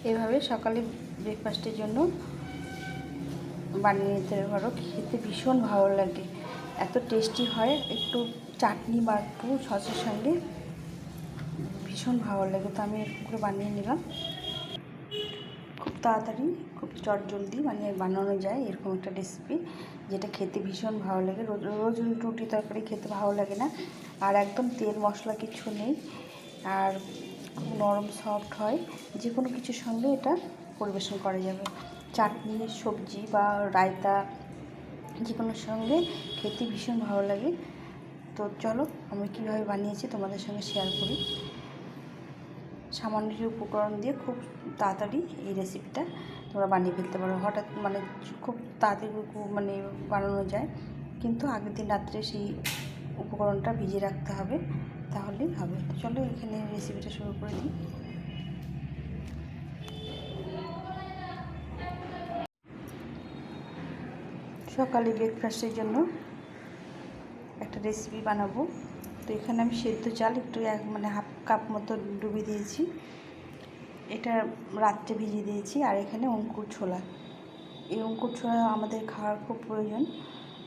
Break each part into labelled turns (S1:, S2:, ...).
S1: এভাবে সকালে ব্রেকফাস্টের জন্য বানিয়ে নিতে পারো, খেতে ভীষণ ভালো লাগে, এত টেস্টি হয়। একটু চাটনি বা একটু সসের সঙ্গে ভীষণ ভালো লাগে। তো আমি এরকম করে বানিয়ে নিলাম। খুব তাড়াতাড়ি, খুব চটজলদি বানানো যায় এরকম একটা রেসিপি, যেটা খেতে ভীষণ ভালো লাগে। রোজ রোজ রুটি তরকারি খেতে ভালো লাগে না। আর একদম তেল মশলা কিছু নেই, আর খুব নরম সফট হয়। যে কোনো কিছুর সঙ্গে এটা পরিবেশন করা যাবে, চাটনি, সবজি বা রায়তা, যে কোনোর সঙ্গে খেতে ভীষণ ভালো লাগে। তো চলো আমি কীভাবে বানিয়েছি তোমাদের সঙ্গে শেয়ার করি। সামান্য উপকরণ দিয়ে খুব তাড়াতাড়ি এই রেসিপিটা তোমরা বানিয়ে ফেলতে পারো। হঠাৎ খুব তাড়াতাড়ি বানানো যায়, কিন্তু আগের দিন রাত্রে সেই উপকরণটা ভিজিয়ে রাখতে হবে, তাহলেই হবে। তো চলো এখানে রেসিপিটা শুরু করে দিই। সকালে ব্রেকফাস্টের জন্য একটা রেসিপি বানাবো। তো এখানে আমি সেদ্ধ চাল একটু হাফ কাপ মতো ডুবিয়ে দিয়েছি, এটা রাত্রে ভিজিয়ে দিয়েছি। আর এখানে অঙ্কুর ছোলা, এই অঙ্কুর ছোলা আমাদের খাওয়ার খুব প্রয়োজন,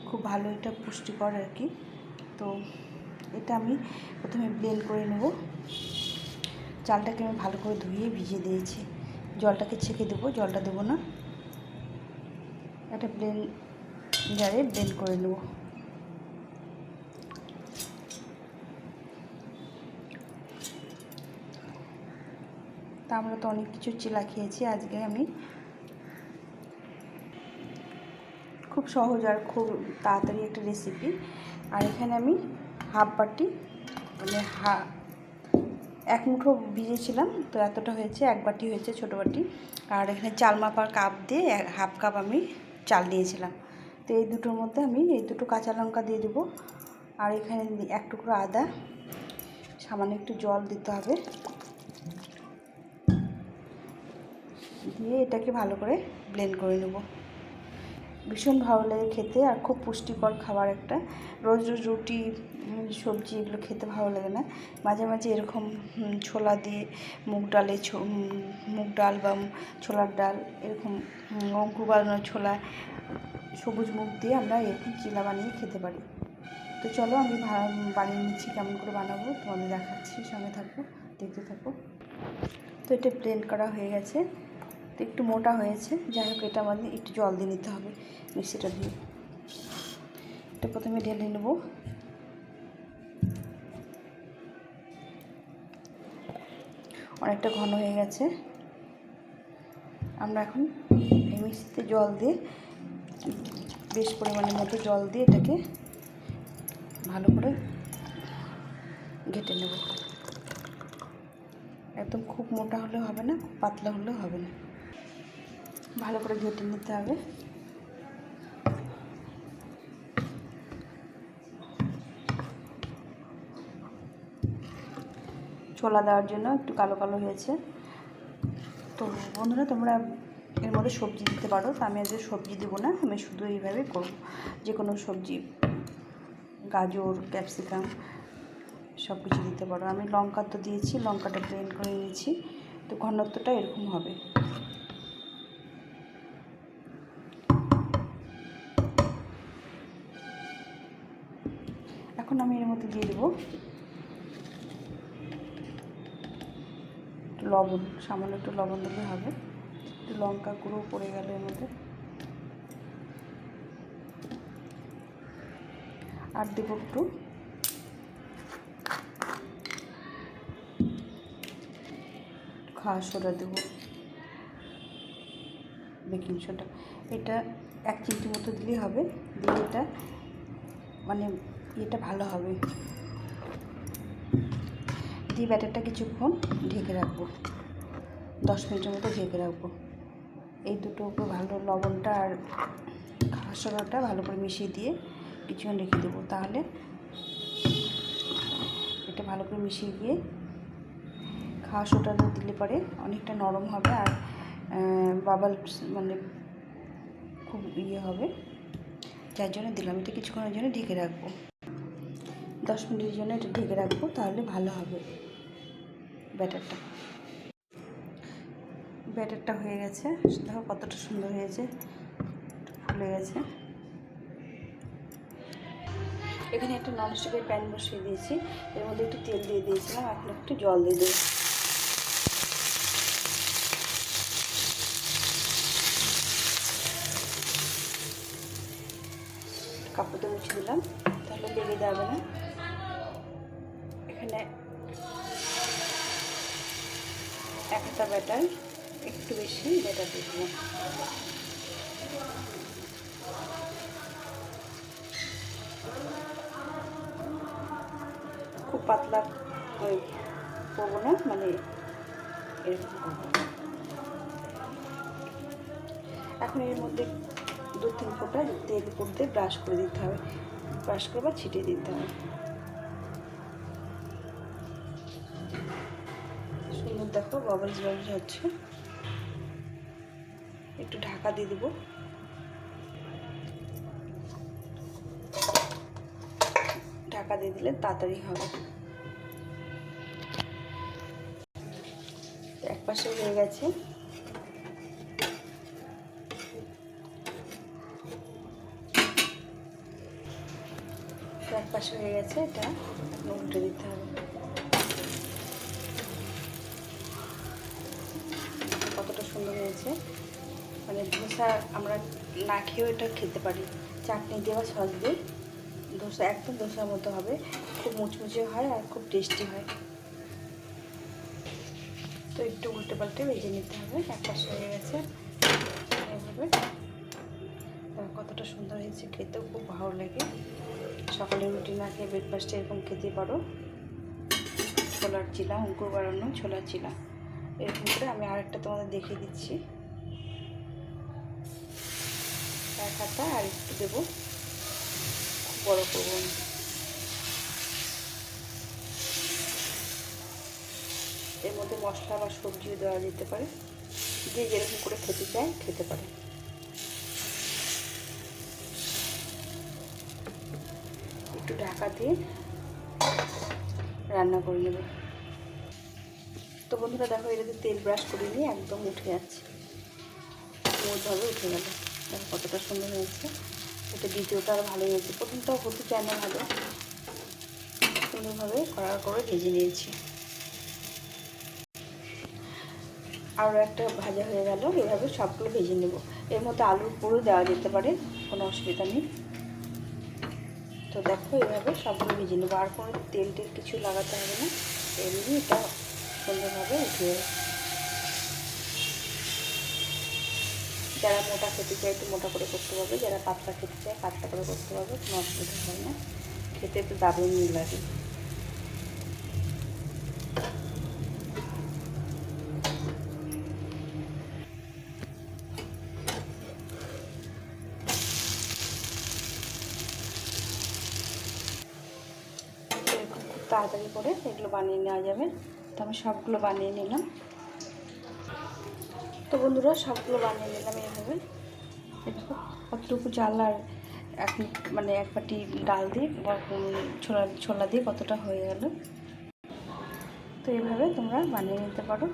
S1: খুব ভালো, এটা পুষ্টিকর আর কি। তো এটা আমি প্রথমে ব্লেন্ড করে নেব। চালটাকে আমি ভালো করে ধুয়ে ভিজিয়ে দিয়েছি, জলটাকে ছেঁকে দেবো, জলটা দেবো না। একটা ব্লেন্ডারে ব্লেন্ড করে নেব। তা আমরা তো অনেক কিছু চিলা খেয়েছি, আজকে আমি খুব সহজ আর খুব তাড়াতাড়ি একটা রেসিপি। আর এখানে আমি হাফ বাটি এক মুঠো ভিজেছিলাম, তো এতটা হয়েছে, এক বাটি হয়েছে, ছোটো বাটি। আর এখানে চাল মাপার কাপ দিয়ে হাফ কাপ আমি চাল নিয়েছিলাম। তো এই দুটোর মধ্যে আমি এই দুটো কাঁচা লঙ্কা দিয়ে দেবো। আর এখানে এক টুকরো আদা, সামান্য একটু জল দিতে হবে, দিয়ে এটাকে ভালো করে ব্লেন্ড করে নেব। ভীষণ ভালো লাগে খেতে, আর খুব পুষ্টিকর খাবার একটা। রোজ রোজ রুটি সবজি এগুলো খেতে ভালো লাগে না, মাঝে মাঝে এরকম ছোলা দিয়ে মুগ ডাল বা ছোলার ডাল, এরকম অঙ্কুর বানানো ছোলা, সবুজ মুগ দিয়ে আমরা এরকম চিলা বানিয়ে খেতে পারি। তো চলো আমি বানিয়ে নিচ্ছি, কেমন করে বানাবো তোমাদের দেখাচ্ছি, সঙ্গে থাকো, দেখতে থাকো। তো এটা ব্লেন্ড করা হয়ে গেছে, তো একটু মোটা হয়েছে, যাই হোক এটা আমাদের একটু জল দিয়ে নিতে হবে মিক্সিটা দিয়ে। এটা প্রথমে ঢেলে নেব। অনেকটা ঘন হয়ে গেছে। আমরা এখন এই মিক্সিতে জল দিয়ে, বেশ পরিমাণের মতো জল দিয়ে এটাকে ভালো করে ঘেটে নেব। একদম খুব মোটা হলেও হবে না, খুব পাতলা হলেও হবে না, ভালো করে ঘেটে নিতে হবে। ছোলা দেওয়ার জন্য একটু কালো কালো হয়েছে। তো বন্ধুরা, তোমরা এর মধ্যে সবজি দিতে পারো, তো আমি আজকে সবজি দেবো না, আমি শুধু এইভাবে করব। যে কোনো সবজি, গাজর, ক্যাপসিকাম সব কিছু দিতে পারো। আমি লঙ্কা তো দিয়েছি, লঙ্কাটা ব্লেন্ড করে নিয়েছি, তো ঘনত্বটা এরকম হবে। এখন আমি এর মধ্যে দিয়ে দেবো লবণ, সামান্য একটু লবণ দিলে হবে। একটু লঙ্কা গুঁড়ো পড়ে গেল এর মধ্যে। আর দেবো একটু খাওয়া সোডা, দেবো বেকিং সোডা, এটা 1 চিমটি মতো দিলেই হবে। দিয়ে এটা এটা ভালো হবে। দিয়ে ব্যাটারটা কিছুক্ষণ ঢেকে রাখবো, 10 মিনিটের মতো ঢেকে রাখবো। এই দুটো উপর ভালো লবণটা আর খাওয়া সোডাটা ভালো করে মিশিয়ে দিয়ে কিছুক্ষণ রেখে দেবো। তাহলে এটা ভালো করে মিশিয়ে দিয়ে খাওয়া সোডাটা দিলে পরে অনেকটা নরম হবে, আর বাবলস খুব হবে, যার জন্য দিলাম। এটা কিছুক্ষণের জন্য ঢেকে রাখবো, 10 মিনিটের জন্য এটা ঢেকে রাখবো, তাহলে ভালো হবে ব্যাটারটা। ব্যাটারটা হয়ে গেছে, দেখো কতটা সুন্দর হয়েছে, ফুলে গেছে। এখানে একটা ননস্টিকের প্যান বসিয়ে দিয়েছি, এর মধ্যে একটু তেল দিয়ে দিয়েছিলাম, এখন একটু জল দিয়ে দেবো। কাপড়তে মুছে দিলাম, তাহলে লেগে যাবে না। এখানে একটা ব্যাটার, একটু বেশি ব্যাটার দিয়ে দিলাম। খুব পাতলা করবো না, মানে এরকম করবো। এখন এর মধ্যে 2-3 ফোঁটা তেল উপর দিয়ে ব্রাশ করে দিতে হবে, ব্রাশ করে বা ছিটিয়ে দিতে হবে। সুন্দর দেখো বাবলস হচ্ছে। একটু ঢাকা দিয়ে দেবো, ঢাকা দিয়ে দিলে তাড়াতাড়ি হবে। এক পাশে হয়ে গেছে, এক পাশে হয়ে গেছে, এটা এখন উল্টে দিতে হবে। কতটা সুন্দর হয়েছে, মানে ধোসা আমরা না খেয়েও এটা খেতে পারি, চাটনি দিয়ে বা সস দিয়ে। ধোসা একদম ধোসার মতো হবে, খুব মুচমুচে হয় আর খুব টেস্টি হয়। তো একটু উল্টে পাল্টে ভেজে নিতে হবে। এক পাশে হয়ে গেছে, এভাবে কতটা সুন্দর হয়েছে, খেতেও খুব ভালো লাগে। সকালে রুটি না খেয়ে ব্রেকফাস্টে এরকম খেতে পারো। ছোলার চিলা, অঙ্কুর বাড়ানো ছোলার চিলা, এরকম করে আমি আরেকটা তোমাদের দেখিয়ে দিচ্ছি। এক হাতা আর একটু দেবো, খুব বড় করবো না। এর মধ্যে মশলা বা সবজিও দেওয়া যেতে পারে, যে যেরকম করে খেতে চায় খেতে পারে। একটু ঢাকা দিয়ে রান্না করে নেবে। তো বন্ধুরা দেখো, এটাতে তেল ব্রাশ করে নিয়ে একদম উঠে যাচ্ছে, স্মুথভাবে উঠে গেল। দেখো কতটা সুন্দর হয়েছে। এটা দ্বিতীয়টা আরও ভালো হয়েছে, প্রথমটাও হতে চায় না ভালো, সুন্দরভাবে করার করে ভেজে নিয়েছি। আরও একটা ভাজা হয়ে গেল, এভাবে সবগুলো ভেজে নেব। এর মধ্যে আলুর পুরো দেওয়া যেতে পারে, কোনো অসুবিধা নেই। তো দেখো এভাবে সবগুলো ভেজে নেবো, আর কোনো তেল টেল কিছু লাগাতে হবে না, এমনি এটা সুন্দরভাবে উঠে যাবে। যারা মোটা খেতে চায় একটু মোটা করে করতে পারবে, যারা পাতলা খেতে চায় পাতলা করে করতে পারবে, কোনো অসুবিধা হয় না। খেতে একটু দারুণ লাগে। এরকম খুব তাড়াতাড়ি করে এগুলো বানিয়ে নেওয়া যাবে। তো আমি সবগুলো বানিয়ে নিলাম। তো বন্ধুরা সবগুলো বানিয়ে নিলাম এইভাবে। দেখো কতটুকু চাল আর মানে এক বাটি ডাল দিয়ে ছোলা দিয়ে কতটা হয়ে গেল। তো এইভাবে তোমরা বানিয়ে নিতে পারো।